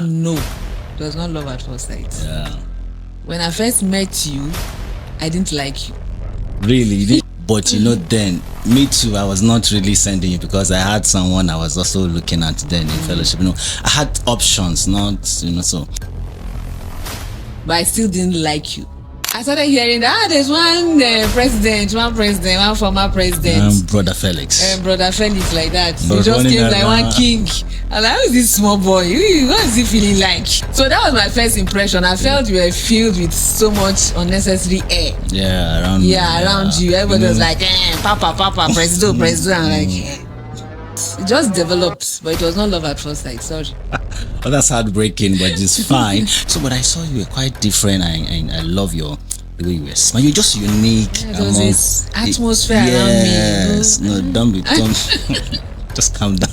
No, it was not love at first sight. Yeah. When I first met you, I didn't like you. Really? You didn't? But then, me too, I was not really sending you because I had someone I was also looking at then in fellowship. I had options, not, so. But I still didn't like you. I started hearing that there's one one former president. Brother Felix. Brother Felix, like that. But He just came running like around. one king. And like, how is this small boy? What is he feeling like? So that was my first impression. I felt you were filled with so much unnecessary air. Yeah, around you. Everybody was like, Papa, Presido. I'm like, It just developed, but it was not love at first sight. Sorry. Well, that's heartbreaking, but it's fine. So, but I saw you were quite different. I love the way you were smiling. You're just unique. There was this atmosphere around me. Yes. No, don't just calm down.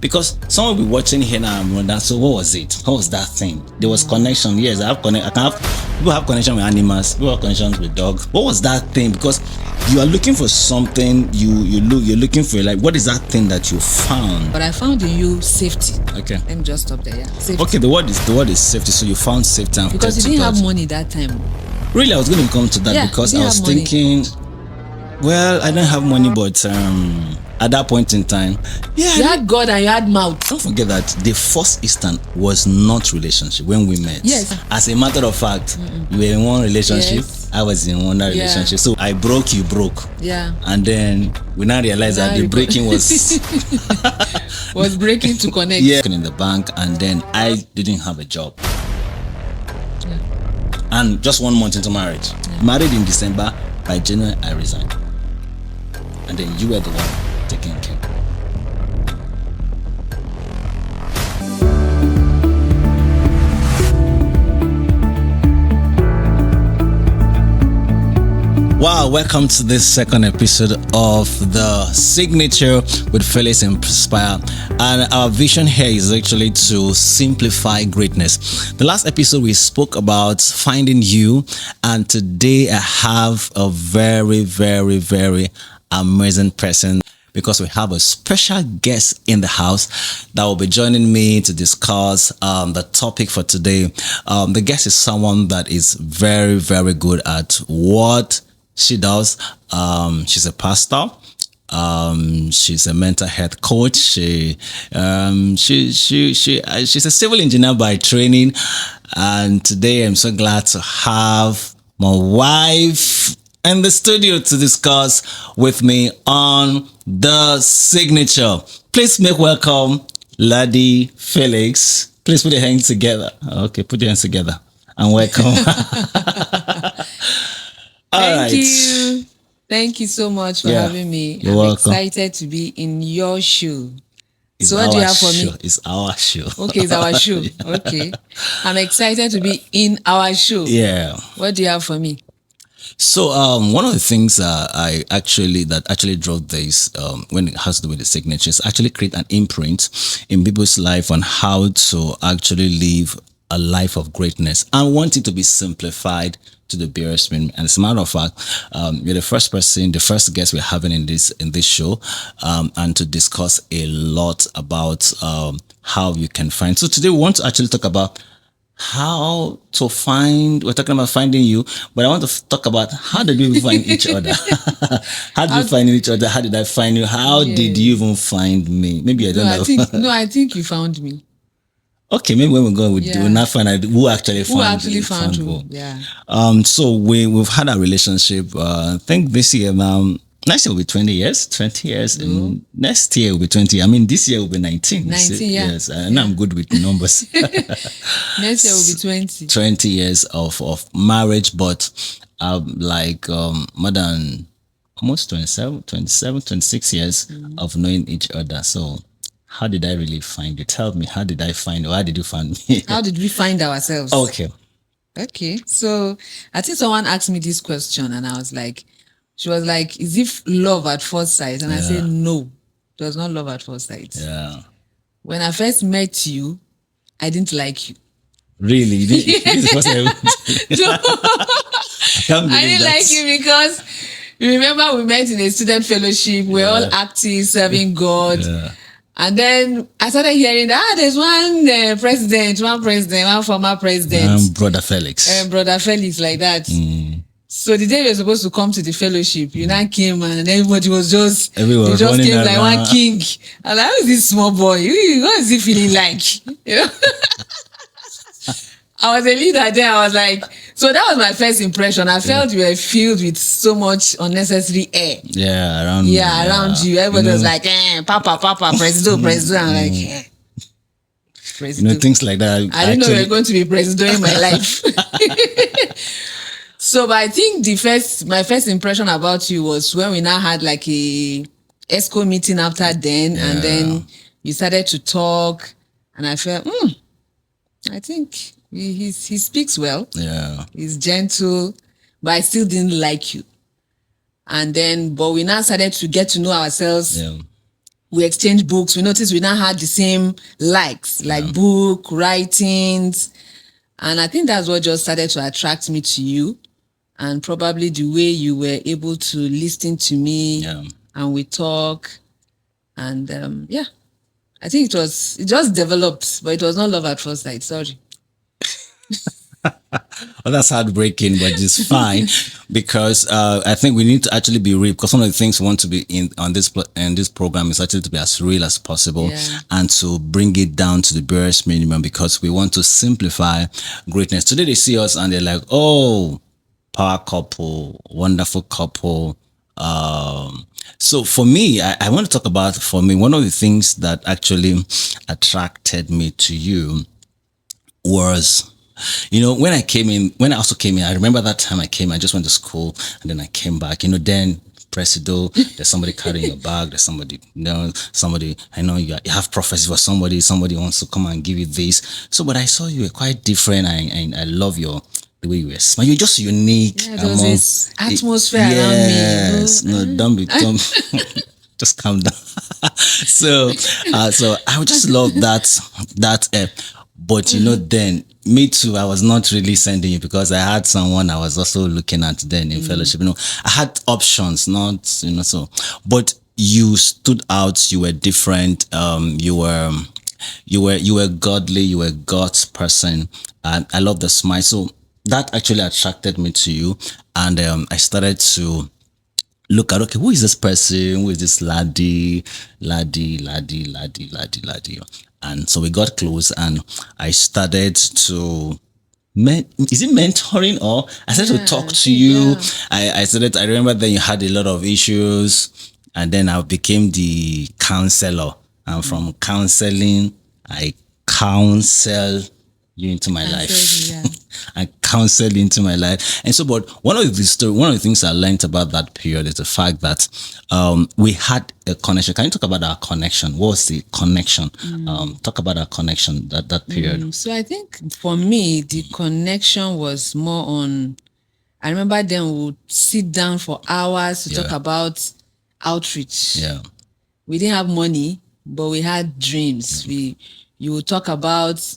Because someone will be watching here now and wonder, so what was it? What was that thing? There was connection. Yes, people have connection with animals, people have connections with dogs. What was that thing? Because you are looking for something, you're looking for, like, what is that thing that you found? But I found in you safety. Okay. Let me just stop there. Yeah. Safety. Okay, the word is safety. So you found safety and because you didn't have money that time. Really, I was going to come to that because I was thinking, well, I don't have money, but at that point in time, you had God and you had mouth. Don't forget that the first instant was not relationship when we met. Yes. As a matter of fact, we were in one relationship. Yes. I was in another relationship. So I broke, you broke. Yeah. And then we now realized that the breaking was was breaking to connect. Yeah. In the bank, and then I didn't have a job. Yeah. And just 1 month into marriage. Yeah. Married in December, by January I resigned. And then you were the one taking care. Wow, welcome to this second episode of The Signature with FelixInspires. And our vision here is actually to simplify greatness. The last episode we spoke about finding you, and today I have a very, very, very amazing person, because we have a special guest in the house that will be joining me to discuss the topic for today. The guest is someone that is very, very good at what she does. She's a pastor. She's a mental health coach. She's a civil engineer by training. And today I'm so glad to have my wife in the studio to discuss with me on The Signature. Please make welcome Lady Felix. Please put your hands together. Okay, put your hands together and welcome. Thank you. Thank you so much for having me. You're welcome. Excited to be in your show. It's so what do you have for me? It's our show. Okay, it's our show. Yeah. Okay. I'm excited to be in our show. Yeah. What do you have for me? So one of the things that actually drove this when it has to do with the signature is actually create an imprint in people's life on how to actually live a life of greatness. I want it to be simplified to the barest minimum. And as a matter of fact, you're the first guest we're having in this show, and to discuss a lot about how you can find. So today we want to actually talk about how to find. We're talking about finding you, but I want to talk about how did we find each other? How did we find each other? How did I find you? How did you even find me? Maybe I don't know. I think you found me. Okay, maybe when we go, we'll not find out who actually found you. Yeah. So we've had a relationship. I think this year now. Next year will be 20 years. 20 years. And next year will be 20. I mean, this year will be 19. 19, yeah. Yes, and I'm good with numbers. Next year will be 20. 20 years of marriage, but more than almost 26 years of knowing each other. So how did I really find you? Tell me, how did I find you? How did you find me? How did we find ourselves? Okay. So I think someone asked me this question and she was like, is it love at first sight? And I said, no, it was not love at first sight. Yeah. When I first met you, I didn't like you. Really? You didn't? No. I didn't like you because remember we met in a student fellowship. We're all active, serving God. Yeah. And then I started hearing that there's one one former president, Brother Felix. Brother Felix, like that. So the day we were supposed to come to the fellowship, you now came and everybody was just, Everyone you was just running came like one around. king. And like, how is this small boy? What is he feeling like? You know? I was a leader then. I was like, so that was my first impression. I felt we were filled with so much unnecessary air. Yeah, around Around you. Everybody was like, Papa, Presido. I'm like, Presido. You know, things like that. I didn't know you were going to be Presido in my life. So, but I think my first impression about you was when we now had like a ESCO meeting after then, and then you started to talk, and I felt, I think he speaks well. Yeah. He's gentle, but I still didn't like you. And then, but we now started to get to know ourselves. Yeah. We exchanged books. We noticed we now had the same likes, like book, writings. And I think that's what just started to attract me to you. And probably the way you were able to listen to me and we talk. And I think it just developed, but it was not love at first sight. Sorry. Well, that's heartbreaking, but it's fine because I think we need to actually be real. Because one of the things we want to be in this program is actually to be as real as possible and to bring it down to the barest minimum because we want to simplify greatness. Today they see us and they're like, "Oh, power couple, wonderful couple." So for me, I want to talk about one of the things that actually attracted me to you was. You know, when I also came in, I remember that time I came, I just went to school and then I came back, then Presido, there's somebody carrying your bag, there's somebody, I know you have prophecy for somebody wants to come and give you this. So, but I saw you were quite different. I love the way you were smiling. You're just unique. Yeah, there was this atmosphere around me. Yes, don't be dumb. Just calm down. So I would just love that. But then me too, I was not really sending you because I had someone I was also looking at then in fellowship. I had options, not so. But you stood out. You were different. You were godly. You were God's person. And I love the smile. So that actually attracted me to you, and I started to look at, okay, who is this person? Who is this laddie? And so we got close and I started to, is it mentoring or I started to talk to you. I remember then you had a lot of issues and then I became the counselor. And from counseling, I counsel you into my life. I counsel into my life. And so, but one of the things I learned about that period is the fact that we had a connection. Can you talk about our connection? What was the connection? Talk about our connection that period. So I think for me, the connection was more on, I remember then we would sit down for hours to talk about outreach. Yeah. We didn't have money, but we had dreams. You would talk about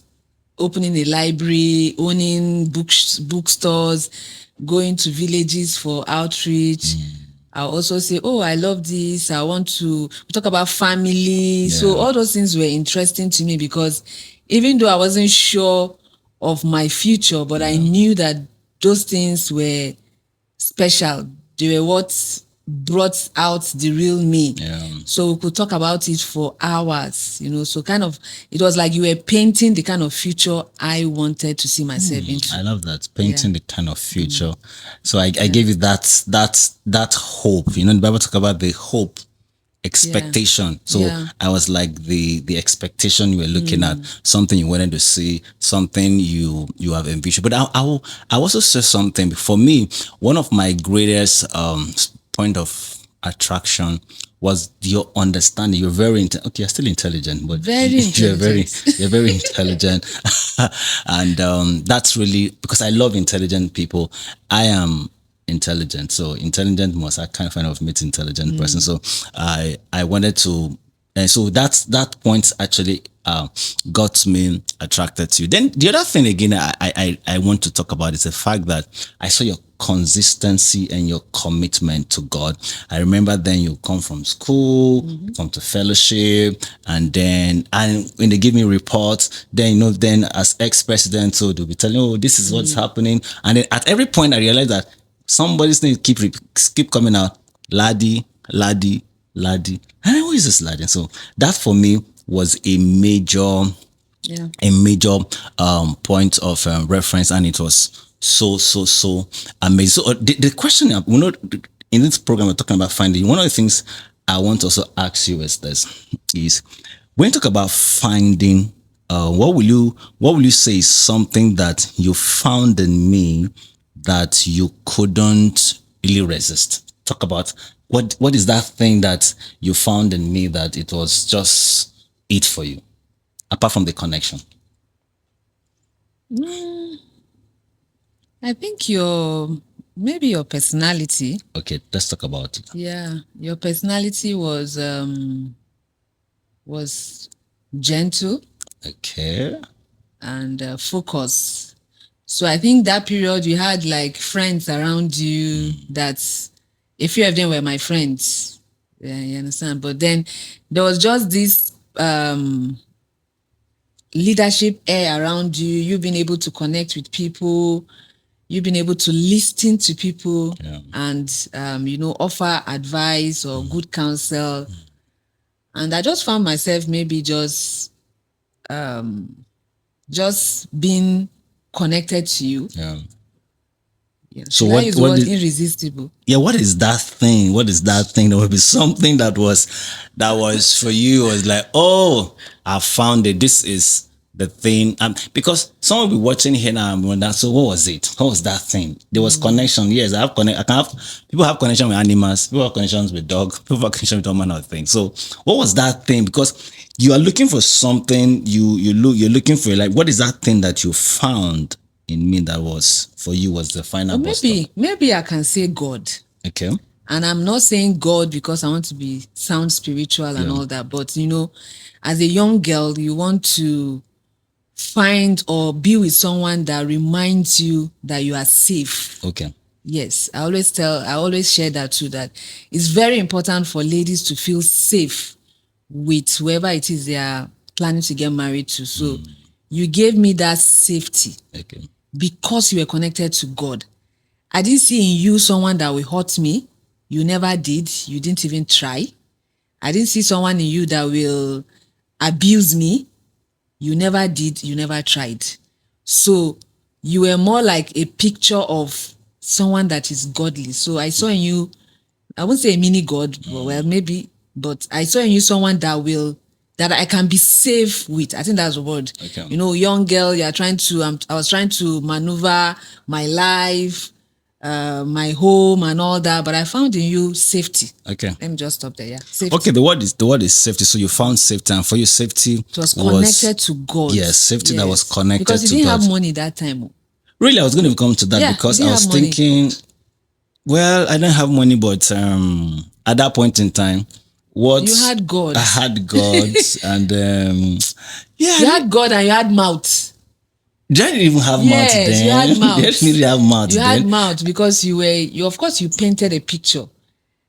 opening a library, owning bookstores, going to villages for outreach. I'll also say, oh, I love this. I want to talk about family. So all those things were interesting to me because even though I wasn't sure of my future, but I knew that those things were special. They were what brought out the real me. So we could talk about it for hours, so kind of, it was like you were painting the kind of future I wanted to see myself into. I love that, painting the kind of future. So I gave you that hope. The Bible talk about the hope, expectation. So I was like the expectation you were looking at, something you wanted to see, something you have envisioned. But I also say something. For me, one of my greatest point of attraction was your understanding. You're very okay. You're still intelligent, but you're very intelligent, and that's really because I love intelligent people. I am intelligent, so intelligent must I kind of meet intelligent person. So I wanted to, and so that point actually got me attracted to you. Then the other thing again I want to talk about is the fact that I saw your consistency and your commitment to God. I remember then you come from school, come to fellowship, and when they give me reports, then then as ex-president, so they'll be telling, oh, this is what's happening. And then at every point I realized that somebody's name keep coming out, laddie, laddie, laddie. And who is this laddie? So that for me was a major point of reference, and it was so amazing. So the question, in this program we're talking about finding. One of the things I want to also ask you is when you talk about finding, what will you say is something that you found in me that you couldn't really resist? Talk about what is that thing that you found in me that it was just it for you, apart from the connection. I think maybe your personality. Okay, let's talk about it. Yeah, your personality was gentle. Okay. And focused. So I think that period you had like friends around you that a few of them were my friends. Yeah, you understand? But then there was just this leadership air around you. You've been able to connect with people. You've been able to listen to people and, offer advice or good counsel. And I just found myself maybe just being connected to you. Yeah. So what is irresistible? Yeah, what is that thing? What is that thing? There would be something that was for you was like, oh, I found it. This is the thing. Because someone will be watching here now and wonder, so what was it? What was that thing? There was connection. Yes, people have connection with animals, people have connections with dogs, people have connection with all manner of things. So what was that thing? Because you are looking for something, you're looking for, like, what is that thing that you found in me that was for you was the final maybe I can say God. Okay. And I'm not saying God because I want to sound spiritual and all that, but as a young girl, you want to find or be with someone that reminds you that you are safe. Okay. Yes, I always share that too, that it's very important for ladies to feel safe with whoever it is they are planning to get married to. So you gave me that safety. Okay. Because you were connected to God. I didn't see in you someone that will hurt me. You never did. You didn't even try. I didn't see someone in you that will abuse me. You never did. You never tried. So you were more like a picture of someone that is godly. So I saw in you, I won't say a mini God, well, maybe, but I saw in you someone that I can be safe with. I think that's the word. Okay. Young girl, I was trying to maneuver my life, my home and all that, but I found in you safety. Okay. Let me just stop there. Yeah. Safety. Okay, the word is safety. So you found safety, and for you, safety was connected to God. Yes, safety that was connected to God. Because you didn't have money that time. Really, I was going to come to that because I was thinking, well, I didn't have money, but at that point in time, you had God. I had God, and you had God and you had mouth. You didn't even have mouth then. You had mouth. You didn't really have mouth. You had mouth because you of course you painted a picture.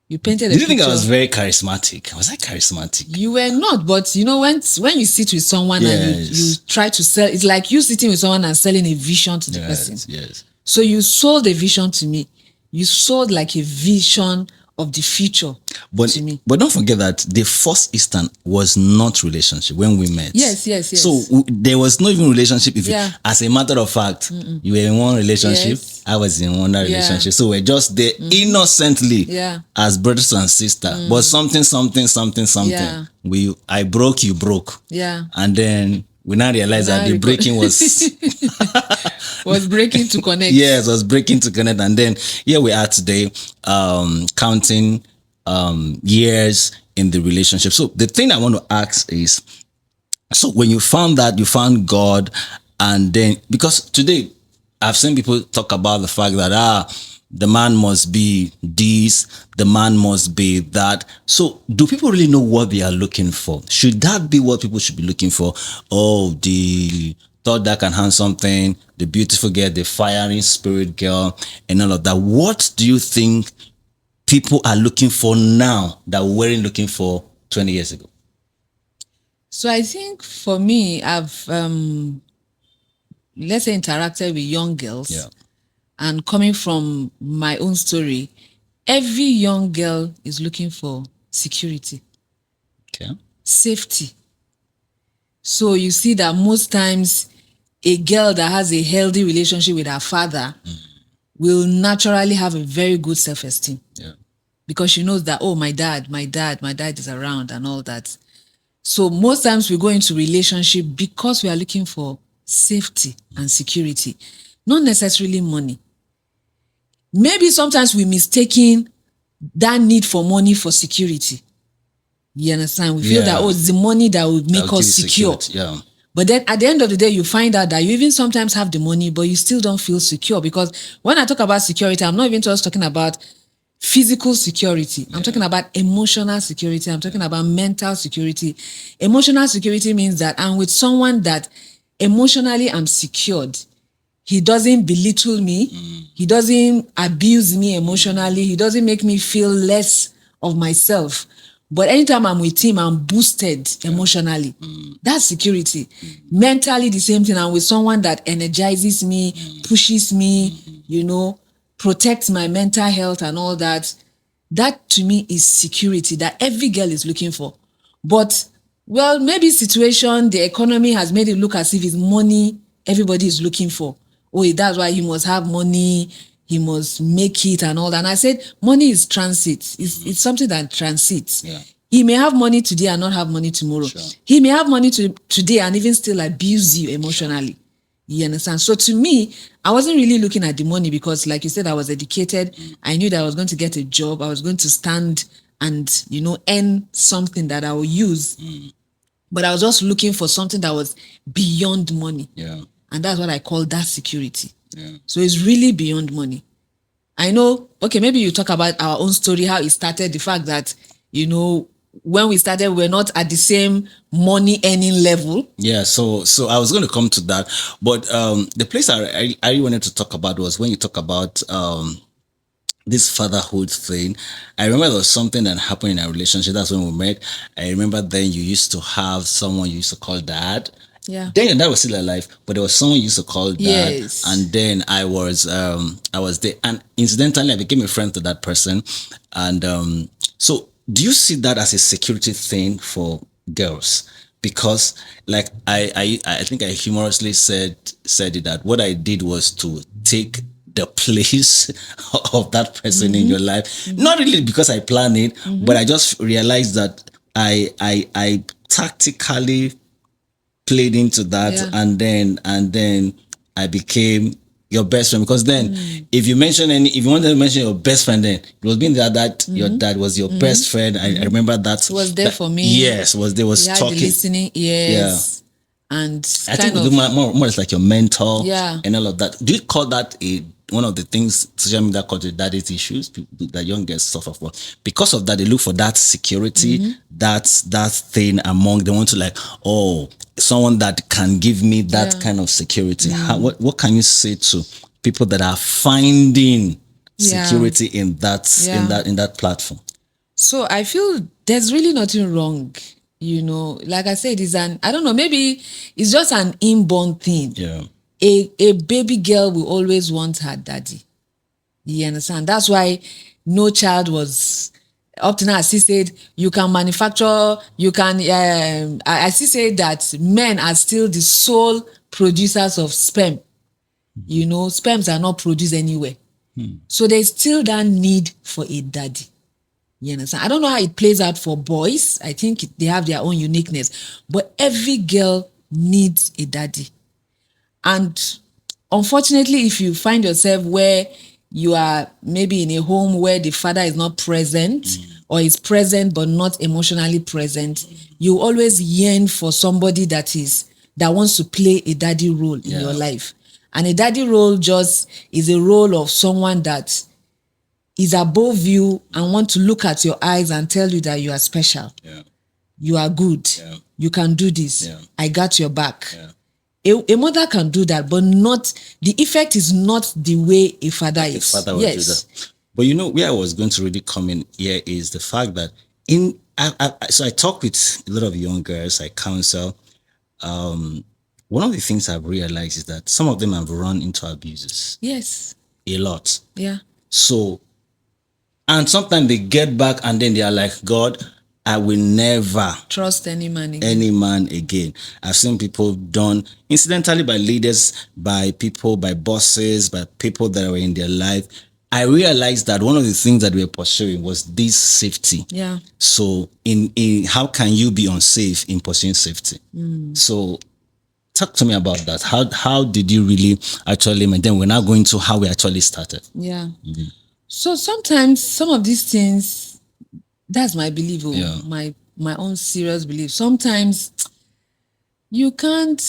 You painted a picture. Did you think I was very charismatic? Was I charismatic? You were not, but when you sit with someone and you try to sell, it's like you sitting with someone and selling a vision to the person. Yes. So you sold a vision to me. You sold like a vision of the future to me. But don't forget that the first instant was not relationship when we met. Yes. So there was no even relationship. As a matter of fact, you were in one relationship, I was in another relationship. So we're just there innocently as brothers and sisters. But something. I broke, you broke. Yeah. And then we now realized that the breaking was was breaking to connect. Yes, was breaking to connect. And then here we are today, counting years in the relationship. So the thing I want to ask is, so when you found that, you found God, and then, because today I've seen people talk about the fact that the man must be this, the man must be that. So do people really know what they are looking for? Should that be what people should be looking for? Oh, the tall, dark, and handsome thing, the beautiful girl, the fiery spirit girl, and all of that. What do you think people are looking for now that we weren't looking for 20 years ago? So I think for me, I've let's say interacted with young girls. Yeah. And coming from my own story, every young girl is looking for security, Okay. safety. So you see that most times a girl that has a healthy relationship with her father will naturally have a very good self-esteem. Yeah. Because she knows that, oh, my dad is around and all that. So most times we go into relationship because we are looking for safety and security, not necessarily money. Maybe sometimes we mistaken that need for money for security. You understand? We feel that, oh, it's the money that will make us secure. Yeah. But then at the end of the day, you find out that you even sometimes have the money, but you still don't feel secure. Because when I talk about security, I'm not even just talking about physical security. I'm talking about emotional security. I'm talking about mental security. Emotional security means that I'm with someone that emotionally I'm secured. He doesn't belittle me. He doesn't abuse me emotionally. He doesn't make me feel less of myself. But anytime I'm with him, I'm boosted emotionally. That's security. Mentally, the same thing. I'm with someone that energizes me, pushes me, protects my mental health and all that. That to me is security that every girl is looking for. But, well, maybe situation, the economy has made it look as if it's money everybody is looking for. Oh, that's why he must have money, he must make it and all that. And I said, money is transit. It's something that transits. Yeah. He may have money today and not have money tomorrow. Sure. He may have money today and even still abuse you emotionally. Sure. You understand? So to me, I wasn't really looking at the money because, like you said, I was educated. I knew that I was going to get a job. I was going to stand and, earn something that I will use. But I was just looking for something that was beyond money. Yeah. And that's what I call that security. Yeah. So it's really beyond money. I know, okay, maybe you talk about our own story, how it started, the fact that, when we started, we're not at the same money earning level. Yeah, so I was going to come to that. But the place I really wanted to talk about was when you talk about this fatherhood thing. I remember there was something that happened in our relationship. That's when we met. I remember then you used to have someone you used to call dad. Yeah. Then your dad was still alive, but there was someone you used to call dad. Yes. And then I was there, and incidentally I became a friend to that person. And so do you see that as a security thing for girls? Because like I think I humorously said it that what I did was to take the place of that person in your life. Not really because I planned it, but I just realized that I tactically played into that. Yeah. and then I became your best friend, because then if you wanted to mention your best friend, then it was being that your dad was your best friend. I remember that He was there for me. Yes, was He had talking. the listening ears. And I think we do more it's like your mentor, Yeah. and all of that. Do you call that one of the things social media called the daddy's issues that young girls suffer for? Because of that, they look for that security, that thing among. They want to like, oh, someone that can give me that kind of security. What can you say to people that are finding security in that platform? So I feel there's really nothing wrong. Like I said, I don't know, maybe it's just an inborn thing. Yeah. A baby girl will always want her daddy. You understand? That's why no child was up to now. I see said you can manufacture, you can. I see say that men are still the sole producers of sperm. Sperms are not produced anywhere. So there's still that need for a daddy. You understand? I don't know how it plays out for boys. I think they have their own uniqueness. But every girl needs a daddy. And unfortunately, if you find yourself where you are maybe in a home where the father is not present or is present but not emotionally present, you always yearn for somebody that wants to play a daddy role in your life. And a daddy role just is a role of someone that is above you and want to look at your eyes and tell you that you are special. Yeah. You are good. Yeah. You can do this. Yeah. I got your back. Yeah. A mother can do that, but not the effect is not the way a father like is. a father would do that. But you know, where I was going to really come in here is the fact that so I talk with a lot of young girls, I counsel. One of the things I've realized is that some of them have run into abuses. Yes. A lot. Yeah. So, and sometimes they get back and then they are like, God, I will never trust any man again. I've seen people done incidentally by leaders, by people, by bosses, by people that were in their life. I realized that one of the things that we were pursuing was this safety. Yeah. So in how can you be unsafe in pursuing safety? So talk to me about that. How did you really actually, and then we're now going to how we actually started. Yeah. So sometimes some of these things, that's my belief, my own serious belief. Sometimes you can't,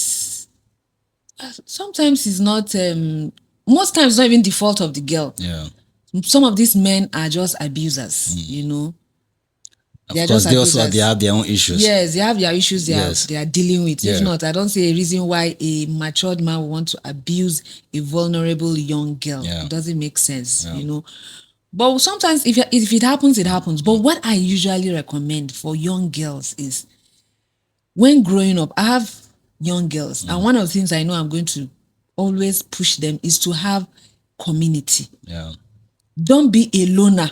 sometimes it's not, most times it's not even the fault of the girl. Yeah. Some of these men are just abusers, you know. Of course, they also they have their own issues. Yes, they have their issues they are dealing with. If not, I don't see a reason why a matured man would want to abuse a vulnerable young girl. It doesn't make sense, you know. But sometimes if it happens, it happens. But what I usually recommend for young girls is when growing up, I have young girls, and one of the things I know I'm going to always push them is to have community. Yeah. Don't be a loner.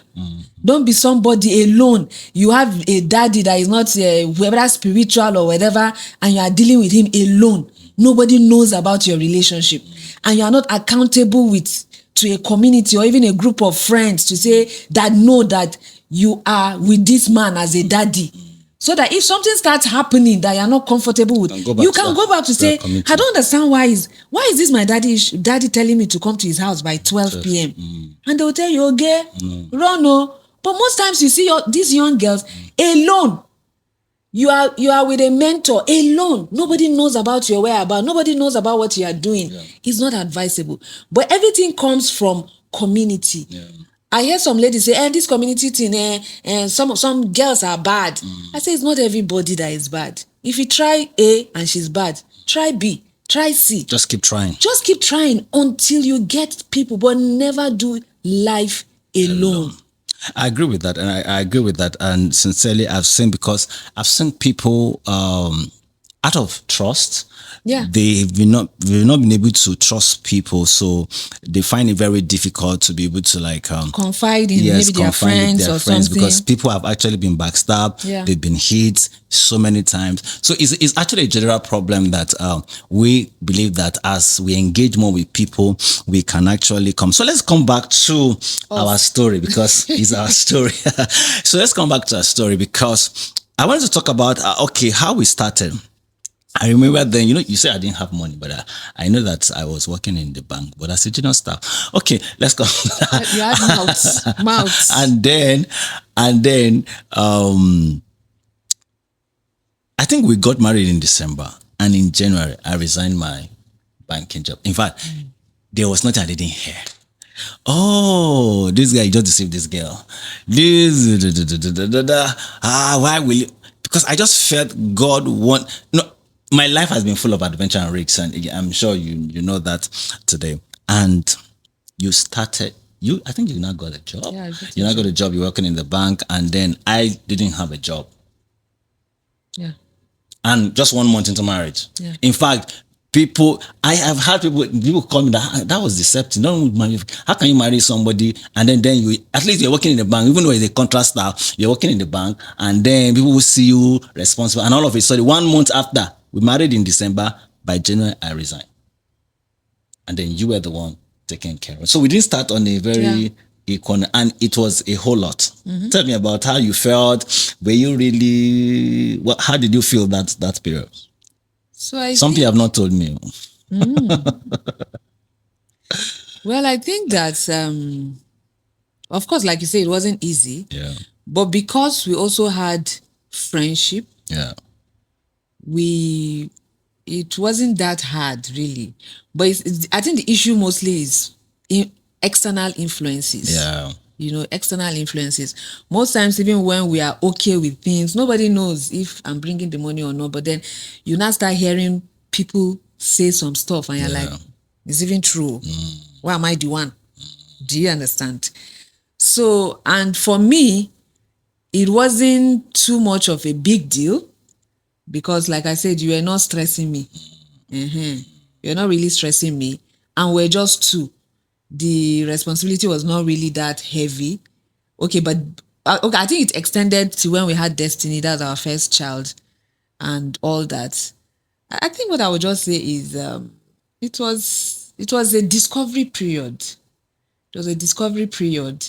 Don't be somebody alone. You have a daddy that is not whether spiritual or whatever, and you are dealing with him alone. Nobody knows about your relationship, and you are not accountable to a community or even a group of friends to say that know that you are with this man as a daddy. So that if something starts happening that you're not comfortable with, you can go back to say, I don't understand why is this my daddy telling me to come to his house by 12 p.m. And they'll tell you, okay, run. But most times you see these young girls alone. You are with a mentor alone. Nobody knows about your whereabouts. Nobody knows about what you are doing. It's not advisable. But everything comes from community. I hear some ladies say, this community thing, some girls are bad. I say, it's not everybody that is bad. If you try A and she's bad, try B, try C. Just keep trying. Just keep trying until you get people, but never do life alone. I agree with that, and I agree with that. And sincerely, I've seen people out of trust. Yeah. They've not been able to trust people, so they find it very difficult to be able to confide in maybe their friends or something, because people have actually been backstabbed. They've been hit so many times. So it's actually a general problem that we believe that as we engage more with people, we can actually come. So let's come back to our story, because it's our story. So let's come back to our story, because I wanted to talk about how we started. I remember then, you said I didn't have money, but I know that I was working in the bank, but as a junior staff. Okay, let's go. You had mouths. And then, I think we got married in December, and in January, I resigned my banking job. In fact, there was nothing I didn't hear. Oh, this guy just deceived this girl. Why will you? Because I just felt God my life has been full of adventure and risks, and I'm sure you know that today. And you started, I think you now got a job. Yeah, you now got a job, you're working in the bank, and then I didn't have a job. Yeah. And just 1 month into marriage. Yeah. In fact, I have had people call me that was deceptive. How can you marry somebody and then you, at least you're working in the bank, even though it's a contract staff, you're working in the bank, and then people will see you responsible, and all of a sudden 1 month after, we married in December, by January I resigned. And then you were the one taking care of it. So we didn't start on a very equal, and it was a whole lot. Tell me about how you felt. Were you really, how did you feel that period? So some people have not told me. Well, I think that, of course, like you say, it wasn't easy. Yeah. But because we also had friendship, it wasn't that hard, really. But I think the issue mostly is external influences. Yeah. External influences. Most times, even when we are okay with things, nobody knows if I'm bringing the money or not. But then you now start hearing people say some stuff and you're like, it's even true. Why am I the one? Do you understand? So, and for me, it wasn't too much of a big deal because, like I said, you were not stressing me. You're not really stressing me. And we're just two. The responsibility was not really that heavy. Okay, but okay, I think it extended to when we had Destiny. That's our first child and all that. I think what I would just say is it was a discovery period. It was a discovery period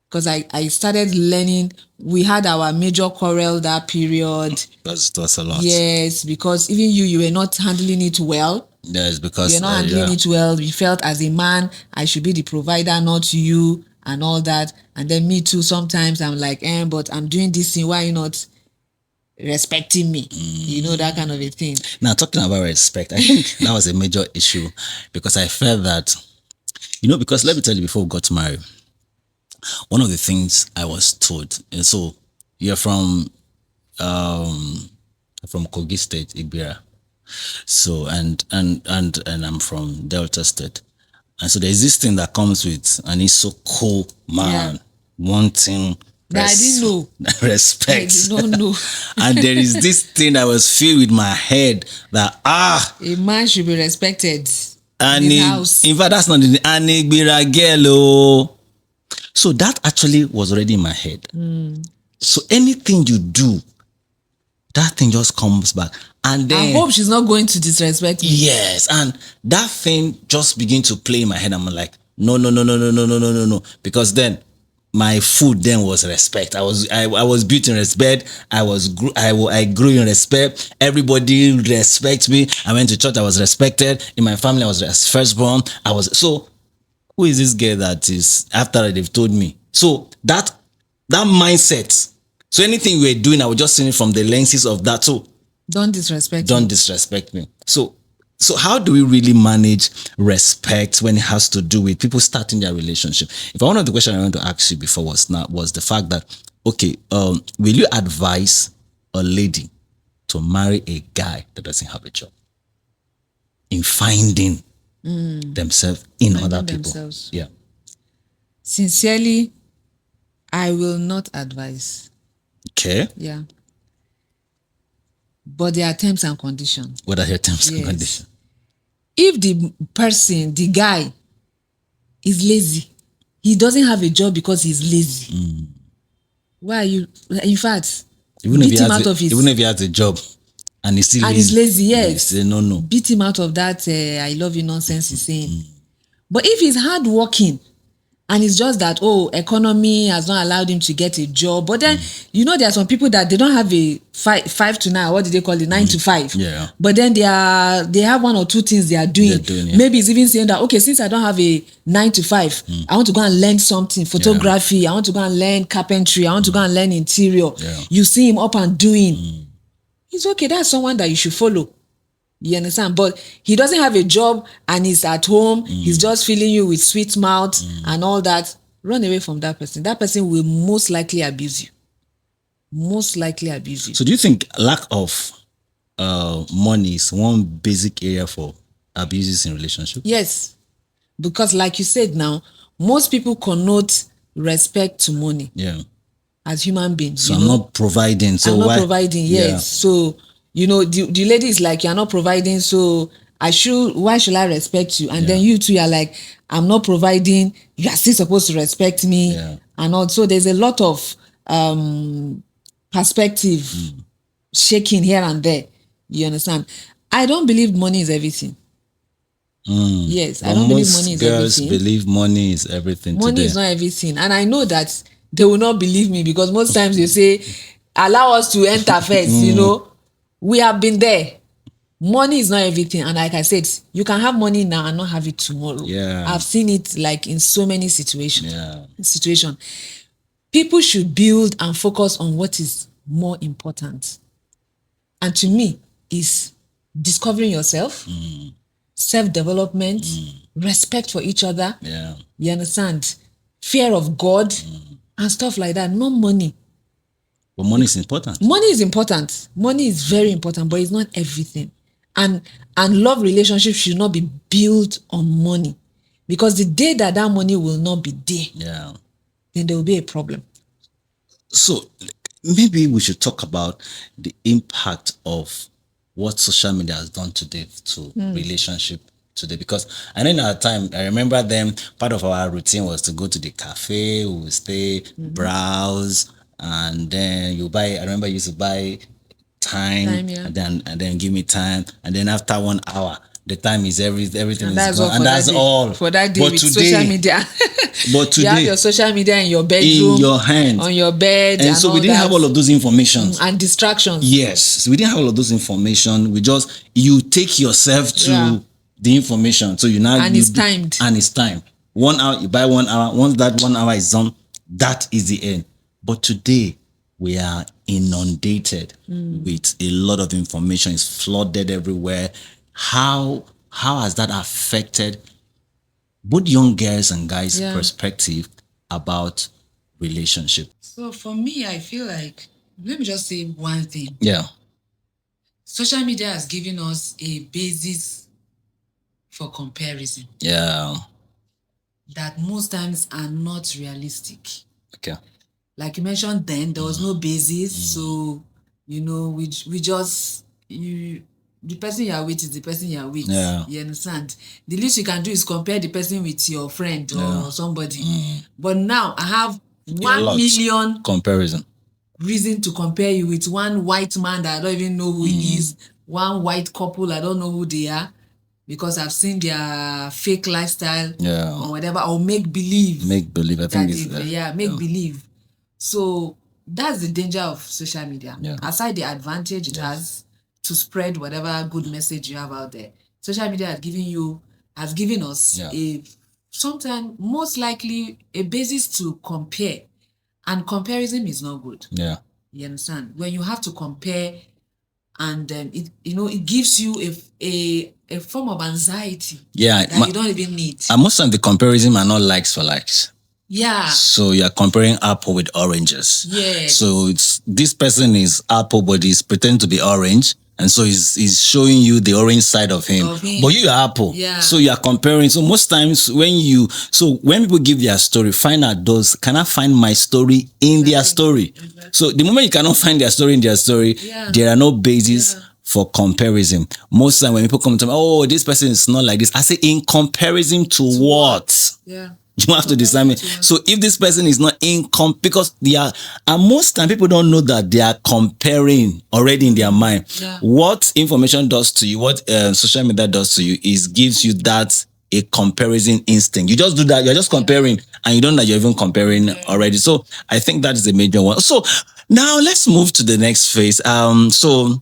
because I started learning. We had our major quarrel that period. That was a lot. Yes, because even you were not handling it well. Yes, because You're not handling it well. You felt as a man, I should be the provider, not you, and all that. And then me too, sometimes I'm like, but I'm doing this thing. Why are you not respecting me? You know, that kind of a thing. Now, talking about respect, I think that was a major issue because I felt that, because let me tell you, before we got married, one of the things I was told, and so you're from Kogi State, Ibira. So and I'm from Delta State. And so there's this thing that comes with an Isoko man wanting I didn't know. respect. I did not know. And there is this thing that was filled with my head that a man should be respected and in his house. In fact, that's not the Anigbira girl. So that actually was already in my head. So anything you do, that thing just comes back. And then I hope she's not going to disrespect me. Yes, and that thing just begin to play in my head. I'm like, no. Because then my food then was respect. I was built in respect. I grew in respect. Everybody respects me. I went to church. I was respected. In my family, I was firstborn. So who is this girl that is after they've told me? So that mindset. So anything we were doing, I was just seeing it from the lenses of that. So don't disrespect me. So how do we really manage respect when it has to do with people starting their relationship? If one of the questions I wanted to ask you before was the fact that, okay, will you advise a lady to marry a guy that doesn't have a job in finding themselves in other people? Yeah. Sincerely, I will not advise. Okay. Yeah. But there are terms and conditions. What are your terms and conditions? If the guy is lazy, he doesn't have a job because he's lazy. Why are you? In fact, beat him out of his. Even if he has a job and he's still lazy. He's lazy, yes. Say, no. Beat him out of that I love you nonsense he's saying. But if he's hardworking, and it's just that, economy has not allowed him to get a job. But then, there are some people that they don't have a 5 to 9, what do they call it, 9 to 5. Yeah. But then they have one or two things they are doing. Maybe it's even saying that, okay, since I don't have a 9 to 5, I want to go and learn something, photography, I want to go and learn carpentry, I want to go and learn interior. Yeah. You see him up and doing. It's okay, that's someone that you should follow. You understand? But he doesn't have a job and he's at home. He's just filling you with sweet mouth and all that. Run away from that person. That person will most likely abuse you. So do you think lack of money is one basic area for abuses in relationship? Yes. Because like you said now, most people connote respect to money. Yeah. As human beings. So I'm not providing. So I'm not why? Providing, yes. Yeah. So the lady is like, you're not providing, so why should I respect you? And then you two are like, I'm not providing, you are still supposed to respect me. Yeah. And also there's a lot of perspective shaking here and there. You understand? I don't believe money is everything. Yes, I don't believe money is everything. Most girls believe money is everything. Money today. is not everything. And I know that they will not believe me because most times they say, allow us to enter first, We have been there. Money is not everything. And like I said, you can have money now and not have it tomorrow. Yeah. I've seen it like in so many situations. Yeah. People should build and focus on what is more important. And to me, is discovering yourself, self-development, respect for each other. Yeah. You understand? Fear of God and stuff like that. No money. But money is important. Money is important. Money is very important, but it's not everything. And love relationship should not be built on money, because the day that money will not be there, then there will be a problem. So maybe we should talk about the impact of what social media has done today to relationship today. Because I know in our time, I remember them, part of our routine was to go to the cafe, we would stay, browse, and then you buy, I remember you used to buy time, Yeah. and then give me time, and then after 1 hour, the time is everything And is that's gone, all and for that's that day. all For that day But with today, social media. but You have today, your social media in your bedroom, in your hand, on your bed, and so we didn't have all of those informations. and distractions. Yes, we didn't have all of those information. We just, you take yourself to the information. So you now, And it's timed. and it's time. 1 hour, you buy 1 hour. Once that 1 hour is done, that is the end. But today we are inundated with a lot of information. It's flooded everywhere. How has that affected both young girls and guys' perspective about relationship? So for me, I feel like, let me just say one thing. Yeah. Social media has given us a basis for comparison. Yeah. That most times are not realistic. Okay. Like you mentioned, then there was no basis, so we just the person you are with is the person you are with. Yeah. You understand? The least you can do is compare the person with your friend or somebody. But now I have 1 million comparison reason to compare you with one white man that I don't even know who he is, one white couple I don't know who they are, because I've seen their fake lifestyle or whatever, or make believe. I think it's make believe. So that's the danger of social media. Aside the advantage it has to spread whatever good message you have out there, social media has given us a sometimes most likely a basis to compare, and comparison is not good. You understand? When you have to compare, and it gives you a form of anxiety that you don't even need. And most of the comparison are not likes for likes. Yeah. So you're comparing apple with oranges. Yeah. So this person is apple, but he's pretending to be orange. And so he's showing you the orange side of him. But you are apple. Yeah. So you are comparing. So most times when people give their story, find out can I find my story in their story? So the moment you cannot find their story in their story, there are no basis for comparison. Most time when people come to me, oh, this person is not like this, I say, in comparison to what? Yeah. You have to decide me. So if this person is not because they are, and most time people don't know that they are comparing already in their mind. What information does to you, what social media does to you, is gives you that a comparison instinct. You just do that. You're just comparing, and you don't know that you're even comparing already. So I think that is a major one. So now let's move to the next phase. So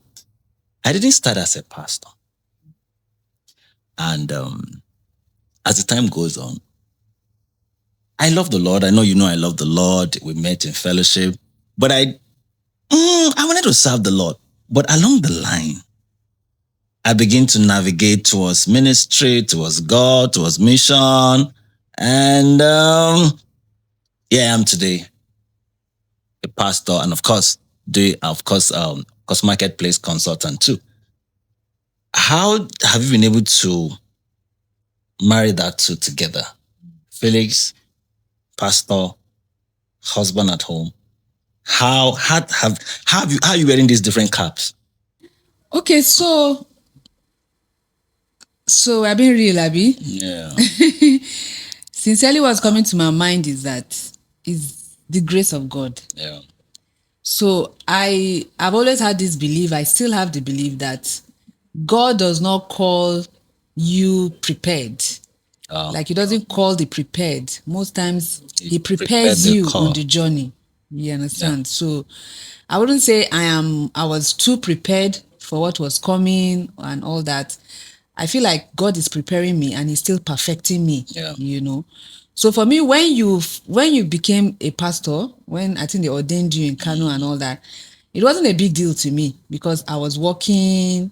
I didn't start as a pastor, and as the time goes on, I love the Lord. I know I love the Lord. We met in fellowship, but I wanted to serve the Lord. But along the line, I began to navigate towards ministry, towards God, towards mission, and here I am today, a pastor, and of course, marketplace consultant too. How have you been able to marry that two together, Felix? Pastor, husband at home. How are you wearing these different caps? Okay, so I've been real, Abby. Yeah. Sincerely, what's coming to my mind is the grace of God. Yeah. So I've always had this belief, I still have the belief that God does not call you prepared. Like he doesn't call the prepared. Most times he prepares you on the journey. You understand? So I wouldn't say I was too prepared for what was coming and all that. I feel like God is preparing me and he's still perfecting me. So for me, when you became a pastor, when I think they ordained you in Kano and all that, it wasn't a big deal to me because I was working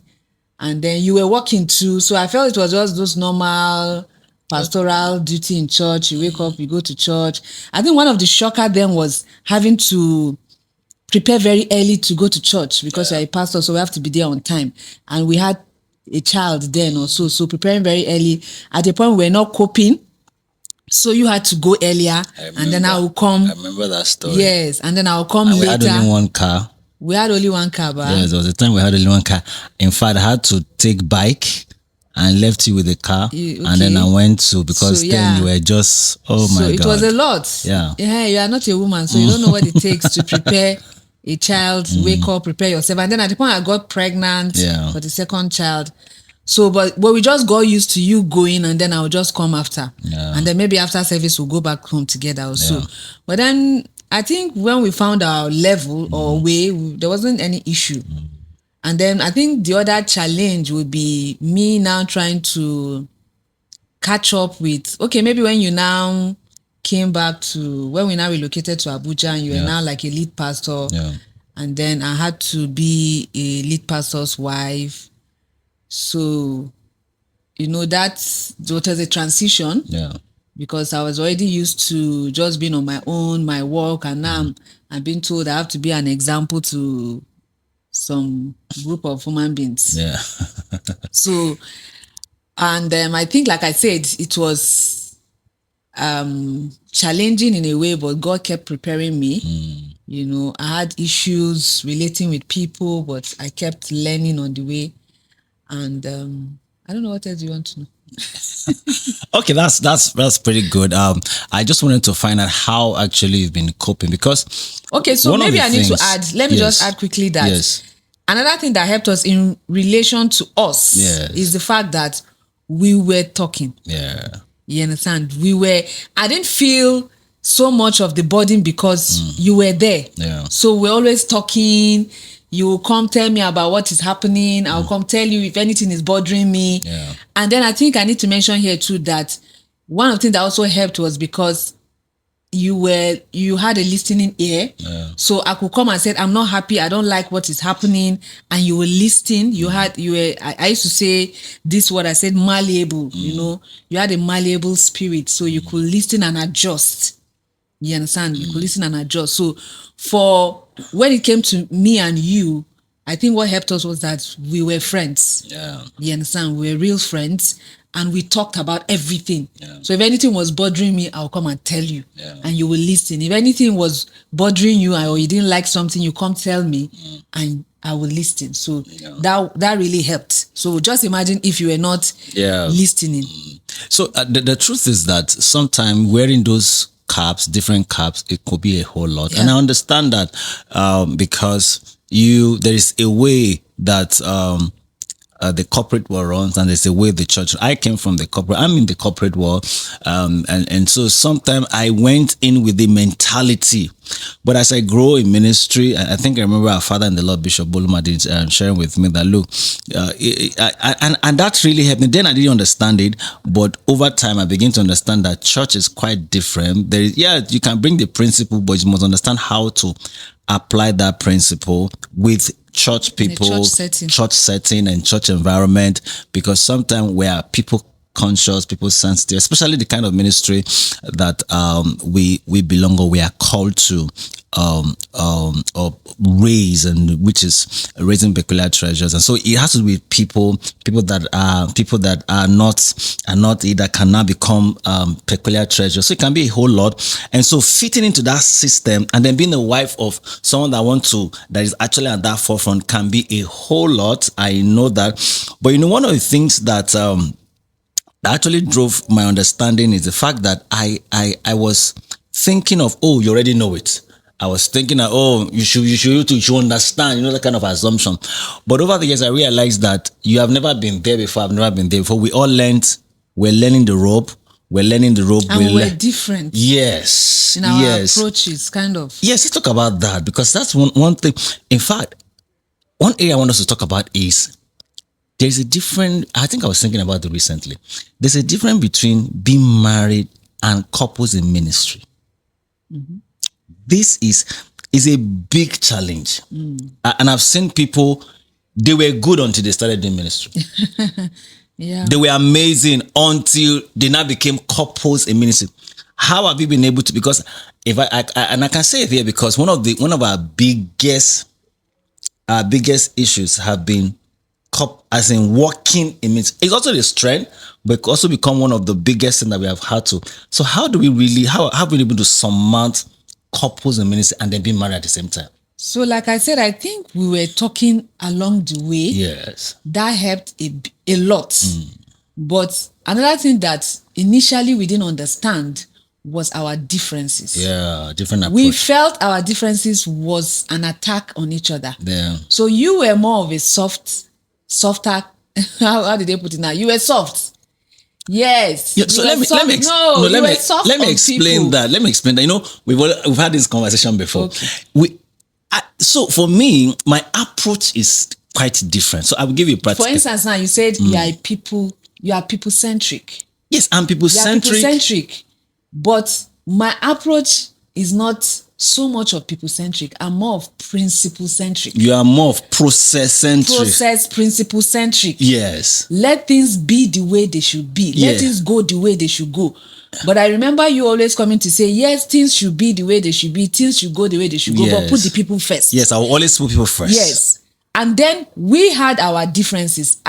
and then you were working too. So I felt it was just those normal pastoral duty in church. You wake up, you go to church. I think one of the shocker then was having to prepare very early to go to church because you're a pastor, so we have to be there on time. And we had a child then or so. So preparing very early. At the point we were not coping. So you had to go earlier, and then I will come. I remember that story. Yes, and then I will come and later. We had only one car. We had only one car, but yes, there was a time we had only one car. In fact, I had to take bike and left you with the car, okay. And then I went to because then you were just my God. So it was a lot. Yeah, you are not a woman, so you don't know what it takes to prepare a child. Wake up, prepare yourself, and then at the point I got pregnant for the second child. So, but we just got used to you going, and then I will just come after. Yeah. And then maybe after service, we'll go back home together also. Yeah. But then I think when we found our level or way, there wasn't any issue. And then I think the other challenge would be me now trying to catch up with, okay, maybe when you now came back to, when we now relocated to Abuja and you were now like a lead pastor. Yeah. And then I had to be a lead pastor's wife. So, that was a transition. Yeah. Because I was already used to just being on my own, my work, and now I'm being told I have to be an example to some group of human beings. Yeah. So, and I think, like I said, it was challenging in a way, but God kept preparing me. I had issues relating with people, but I kept learning on the way. And I don't know what else you want to know. Okay, that's pretty good. I just wanted to find out how actually you've been coping because. Okay, so maybe I need to add. Let me just add quickly that another thing that helped us in relation to us is the fact that we were talking. Yeah, you understand? I didn't feel so much of the burden because you were there. Yeah. So we're always talking. You will come tell me about what is happening. I'll come tell you if anything is bothering me. Yeah. And then I think I need to mention here too that one of the things that also helped was because you had a listening ear. Yeah. So I could come and say, I'm not happy. I don't like what is happening. And you will listen. I used to say this word, I said malleable, you had a malleable spirit. So you could listen and adjust. You understand? You could listen and adjust. So when it came to me and you, I think what helped us was that we were friends. Yeah. You understand? We were real friends and we talked about everything. Yeah. So if anything was bothering me, I'll come and tell you. Yeah. And you will listen. If anything was bothering you or you didn't like something, you come tell me and I will listen. So that really helped. So just imagine if you were not listening. So the truth is that sometimes wearing those caps, different caps, it could be a whole lot. Yeah. And I understand that because there is a way that the corporate world runs and there's a way the church. I came from the corporate. I'm in the corporate world. And so sometimes I went in with the mentality. But as I grow in ministry, I think I remember our father in the Lord, Bishop Bolumadi, sharing with me that, look, and that really helped me. Then I didn't understand it. But over time, I began to understand that church is quite different. You can bring the principle, but you must understand how to apply that principle with church people, church setting and church environment, because sometimes we are people conscious, people sensitive, especially the kind of ministry that we belong or we are called to or raise, and which is raising peculiar treasures. And so it has to be people that are not either cannot become peculiar treasures. So it can be a whole lot. And so fitting into that system and then being the wife of someone that is actually at that forefront can be a whole lot. I know that. But one of the things that actually drove my understanding is the fact that I was thinking of, you already know it. I was thinking that, you should understand, that kind of assumption. But over the years, I realized that you have never been there before. I've never been there before. We're learning the rope. And we're different. Yes. In our approaches, kind of. Yes, let's talk about that, because that's one thing. In fact, one area I want us to talk about is there's a different, I think I was thinking about it recently. There's a difference between being married and couples in ministry. Mm-hmm. This is a big challenge. And I've seen people, they were good until they started doing ministry. Yeah. They were amazing until they now became couples in ministry. How have you been able to? Because if I can say it here, because one of our biggest issues have been as in working in it. It's also the strength, but it could also become one of the biggest things that we have had to. So how do we really, how have we been able to surmount couples in ministry and then be married at the same time? So like I said, I think we were talking along the way. Yes. That helped a lot. But another thing that initially we didn't understand was our differences. Yeah, different approach. We felt our differences was an attack on each other. Yeah. So you were more of a softer, how did they put it now? You were soft. Yes. Yeah, so let me explain that. Let me explain that. You know, we've had this conversation before. Okay. So for me, my approach is quite different. So I will give you a practical. For instance, now you said you are people centric. Yes, I'm people centric. But my approach is not so much of people centric. I'm more of principle centric. You are more of process centric. Process principle centric. Yes. Let things be the way they should be. Let things go the way they should go. But I remember you always coming to say, yes, things should be the way they should be. Things should go the way they should go. But put the people first. Yes, I will always put people first. Yes. And then we had our differences.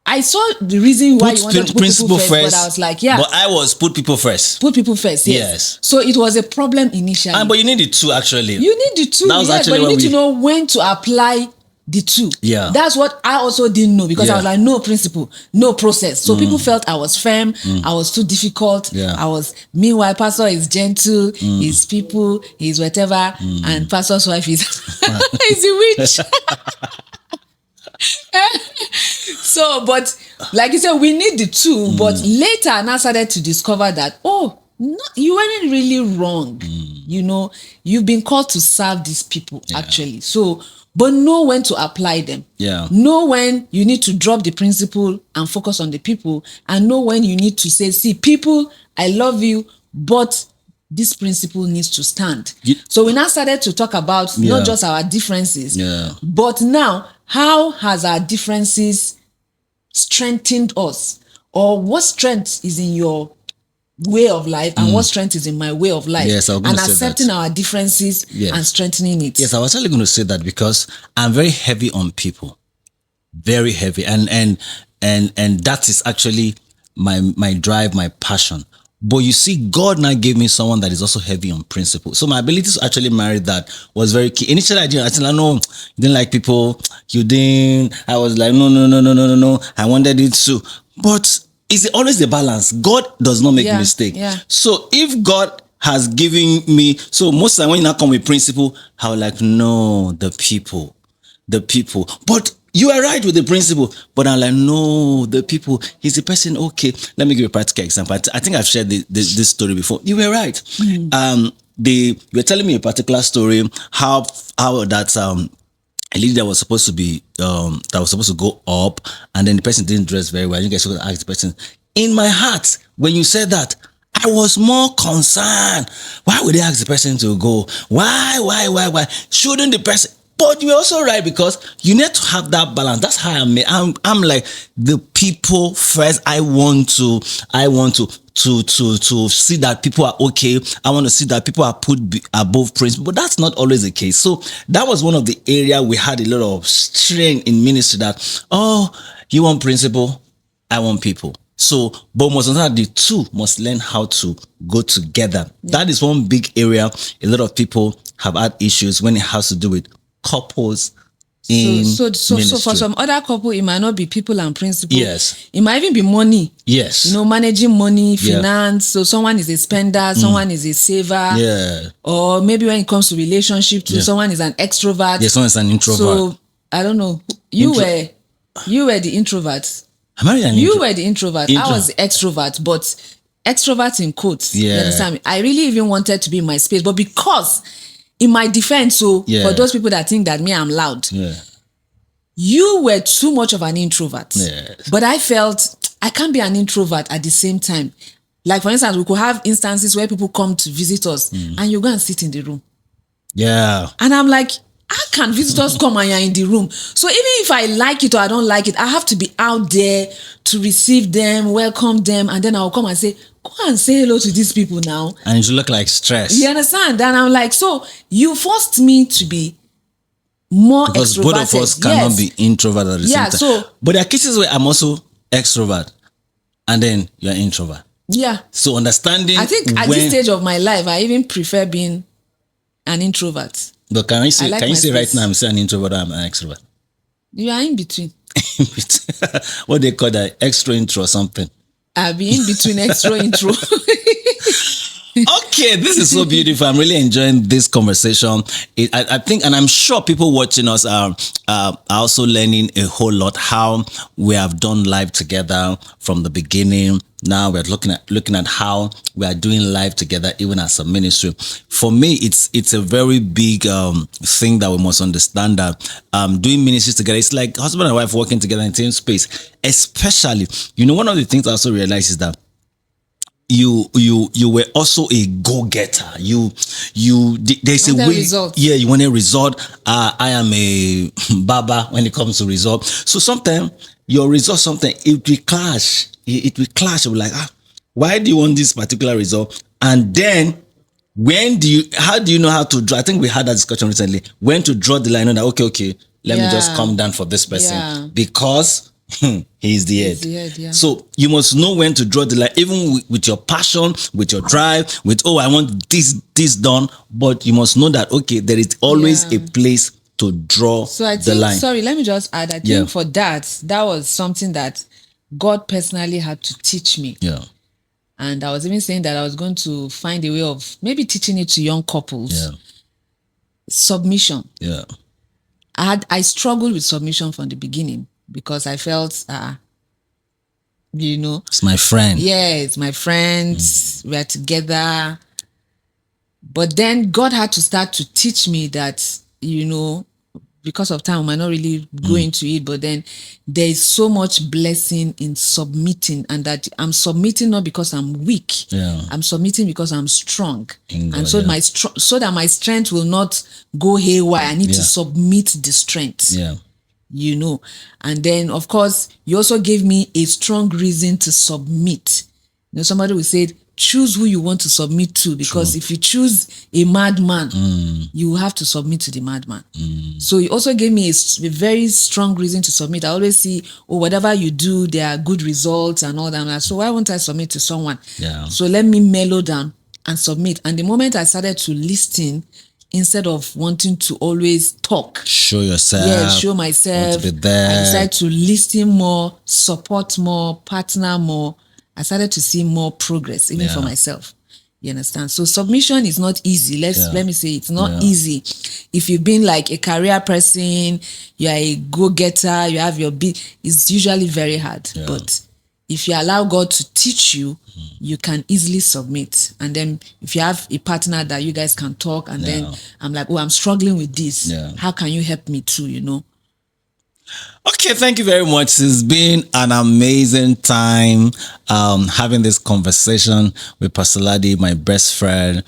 I saw the reason why you wanted to put people first, but I was like, yeah. But I was put people first. Put people first, yes. So it was a problem initially. But you need the two, actually. You need the two, yes, but you need to know when to apply the two. Yeah. That's what I also didn't know, because I was like, no principle, no process. So people felt I was firm, I was too difficult. Meanwhile, pastor is gentle, he's people, he's whatever, and pastor's wife is, is a witch. So, but like you said, we need the two. But later, I now started to discover that, you weren't really wrong. You know, you've been called to serve these people, actually. So, but know when to apply them. Yeah. Know when you need to drop the principle and focus on the people, and know when you need to say, see, people, I love you, but this principle needs to stand. So we now started to talk about not just our differences, but now how has our differences strengthened us, or what strength is in your way of life and what strength is in my way of life, and accepting our differences and strengthening it. Yes, I was actually going to say that, because I'm very heavy on people, very heavy, and that is actually my drive, my passion. But you see, God now gave me someone that is also heavy on principle. So my ability to actually marry that was very key. Initially, I said, no, you didn't like people. You didn't. I was like, no. I wanted it too. But it's always the balance. God does not make mistake. Yeah. So if God has given me, so most of the time when you now come with principle, I was like, no, the people. But you are right with the principle, but I'm like, no, the people, he's the person. Okay, let me give you a practical example. I think I've shared this story before. You were right. You were telling me a particular story, how that a lady that was supposed to go up, and then the person didn't dress very well. You guys could ask the person. In my heart, when you said that, I was more concerned. Why would they ask the person to go? Why? Shouldn't the person? But you're also right, because you need to have that balance. That's how I'm like, the people first. I want to see that people are okay. I want to see that people are put above principle. But that's not always the case. So that was one of the areas we had a lot of strain in ministry, that, you want principle, I want people. So, but the two must learn how to go together. That is one big area a lot of people have had issues when it has to do with couples in so for some other couple, it might not be people and principle. Yes. It might even be money. Yes. You know, managing money, finance. So someone is a spender, someone is a saver. Yeah. Or maybe when it comes to relationship, someone is an extrovert. Yeah, someone is an introvert. So I don't know. You were the introvert. You were the introvert. I was the extrovert, but extrovert in quotes. Yeah. You understand me? I really even wanted to be in my space, but because in my defense, for those people that think that I'm loud, you were too much of an introvert. Yes. But I felt I can't be an introvert at the same time. Like, for instance, we could have instances where people come to visit us and you go and sit in the room. Yeah. And I'm like, how can visitors come and you're in the room? So even if I like it or I don't like it, I have to be out there to receive them, welcome them, and then I'll come and say, go and say hello to these people now. And you look like stress. You understand? And I'm like, so you forced me to be more because extroverted. both of us cannot Yes. be introvert at the same time. So but there are cases where I'm also extrovert and then you're introvert. yeah. So understanding, I think at this stage of my life, I even prefer being an introvert. But can you say, like can you my say right space. now I'm still an introvert or I'm an extrovert? You are in between. What they call that, extra intro or something. I'll be in between extra intro. Okay, this is so beautiful. I'm really enjoying this conversation. I think, and I'm sure people watching us are also learning a whole lot how we have done life together from the beginning. Now we're looking at how we are doing life together, even as a ministry. For me, it's a very big thing that we must understand that doing ministries together, it's like husband and wife working together in the same space. Especially, one of the things I also realize is that you were also a go-getter. There's a way. Result. Yeah, you want a result. I am a baba when it comes to result. So sometimes your result, something it will clash. It will clash. You'll be like, why do you want this particular result? And then how do you know how to draw? I think we had that discussion recently. When to draw the line on that, okay, let me just come down for this person because he's the head. Yeah. So you must know when to draw the line, even with your passion, with your drive, with I want this done. But you must know that there is always a place to draw the line. Sorry, let me just add. I think for that was something that God personally had to teach me. Yeah. And I was even saying that I was going to find a way of maybe teaching it to young couples. Yeah. Submission. Yeah. I struggled with submission from the beginning because I felt, it's my friend. Yeah, it's my friend. We're together. But then God had to start to teach me that, because of time, I might not really go into it, but then there is so much blessing in submitting, and that I'm submitting not because I'm weak. Yeah. I'm submitting because I'm strong. God, so that my strength will not go haywire, I need to submit the strength. Yeah. And then of course you also gave me a strong reason to submit. Somebody will say, choose who you want to submit to, because if you choose a madman, you have to submit to the madman. So he also gave me a very strong reason to submit. I always see, whatever you do, there are good results and all that. So why won't I submit to someone? Yeah. So let me mellow down and submit. And the moment I started to listen, instead of wanting to always talk, show yourself. Yeah, show myself. Want to be there. I decided to listen more, support more, partner more. I started to see more progress, even for myself. You understand? So submission is not easy. Let me say it's not easy. If you've been like a career person, you're a go-getter, you have your it's usually very hard. Yeah. But if you allow God to teach you, you can easily submit. And then if you have a partner that you guys can talk, and then I'm like, I'm struggling with this. Yeah. How can you help me too, Okay, thank you very much. It's been an amazing time having this conversation with Pastor Ladi, my best friend,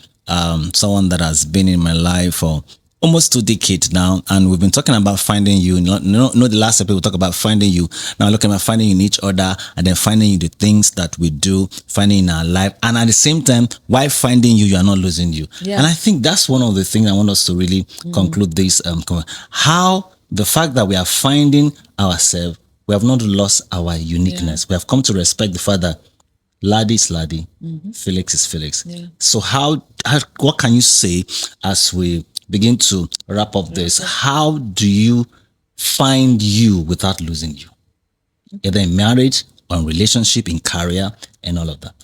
someone that has been in my life for almost 2 decades now. And we've been talking about finding you. The last episode we talk about finding you. Now looking at finding in each other, and then finding you the things that we do, finding in our life. And at the same time, why finding you are not losing you. Yeah. And I think that's one of the things I want us to really conclude this. How the fact that we are finding ourselves, we have not lost our uniqueness. Yeah. We have come to respect the fact that Ladi is Ladi, Felix is Felix. Yeah. So what can you say as we begin to wrap up this? How do you find you without losing you? Either in marriage or in relationship, in career, and all of that.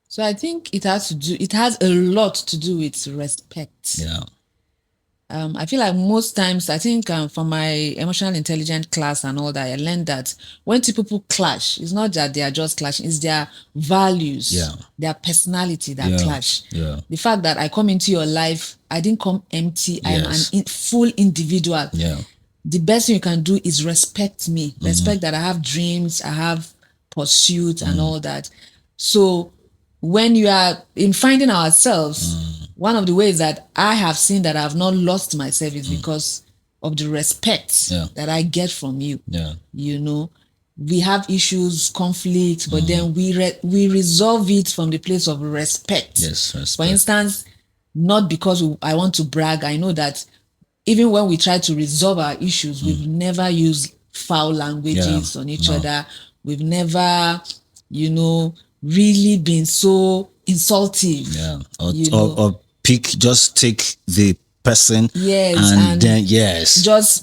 So I think it has a lot to do with respect. Yeah. I feel like most times, I think from my emotional intelligence class and all that, I learned that when two people clash, it's not that they are just clashing, it's their values, their personality that clash. Yeah. The fact that I come into your life, I didn't come empty, I am an full individual. Yeah. The best thing you can do is respect me, respect that I have dreams, I have pursuits and all that. So when you are in finding ourselves, one of the ways that I have seen that I have not lost myself is because of the respect that I get from you. Yeah. We have issues, conflicts, but then we resolve it from the place of respect. Yes, respect. For instance, not because I want to brag. I know that even when we try to resolve our issues, we've never used foul languages on each other. We've never, really been so insultive. Yeah. Or just take the person. Yes, and then just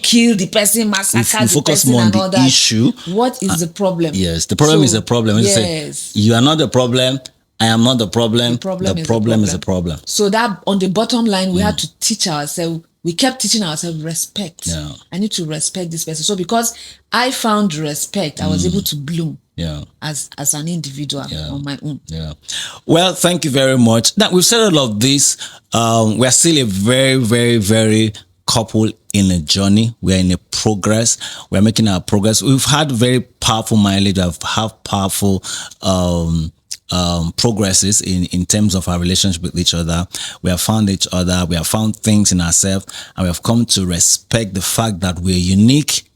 kill the person, massacre we the focus person, more on and all the that. issue. What is the problem? Yes, the problem is a problem. Yes, you are not the problem. I am not the problem. The problem is a problem. So that on the bottom line, we had to teach ourselves. We kept teaching ourselves respect. Yeah. I need to respect this person. So because I found respect, I was able to bloom. Yeah. As an individual on my own. Yeah. Well, thank you very much. Now we've said all of this. We're still a very, very, very couple in a journey. We're in a progress. We're making our progress. We've had very powerful mileage. We've had powerful progresses in terms of our relationship with each other. We have found each other. We have found things in ourselves, and we have come to respect the fact that we're unique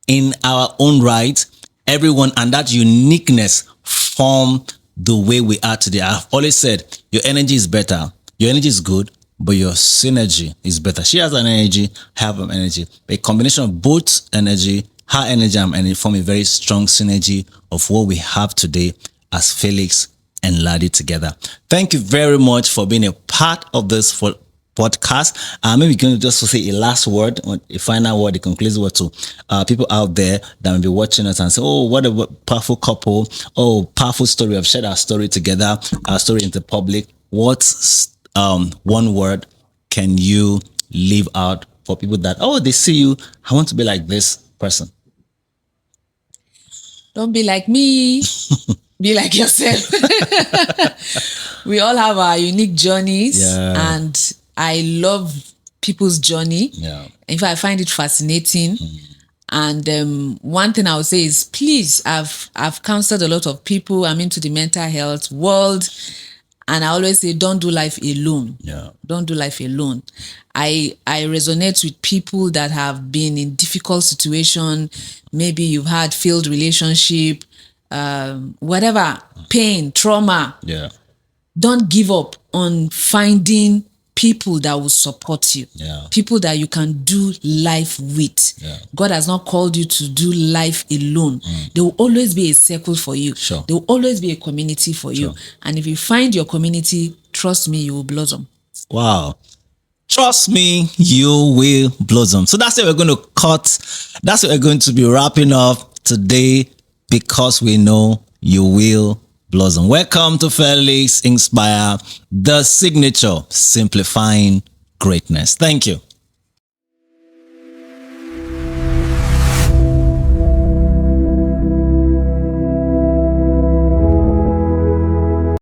in our own right. Everyone, and that uniqueness form the way we are today. I've always said your energy is better. Your energy is good, but your synergy is better. She has an energy, I have an energy. A combination of both energy, her energy and energy, form a very strong synergy of what we have today as Felix and Laddie together. Thank you very much for being a part of this podcast. Maybe you can just say a last word, a final word, a conclusive word to people out there that may be watching us and say, oh, what a powerful couple. Oh, powerful story. We've shared our story together, our story into public. What one word can you leave out for people that, they see you, I want to be like this person? Don't be like me. Be like yourself. We all have our unique journeys, and I love people's journey. Yeah. In fact, I find it fascinating. And one thing I would say is, please, I've counseled a lot of people. I'm into the mental health world, and I always say, don't do life alone. Yeah. Don't do life alone. I resonate with people that have been in difficult situation. Maybe you've had failed relationship, whatever, pain, trauma. Yeah. Don't give up on finding people that will support you. Yeah. People that you can do life with. Yeah. God has not called you to do life alone. There will always be a circle for you. Sure. There will always be a community for you. And if you find your community, trust me, you will blossom. Wow. Trust me, you will blossom. So that's where we're going to cut. That's where we're going to be wrapping up today, because we know you will blossom. Welcome to Felix Inspire, the signature simplifying greatness. Thank you.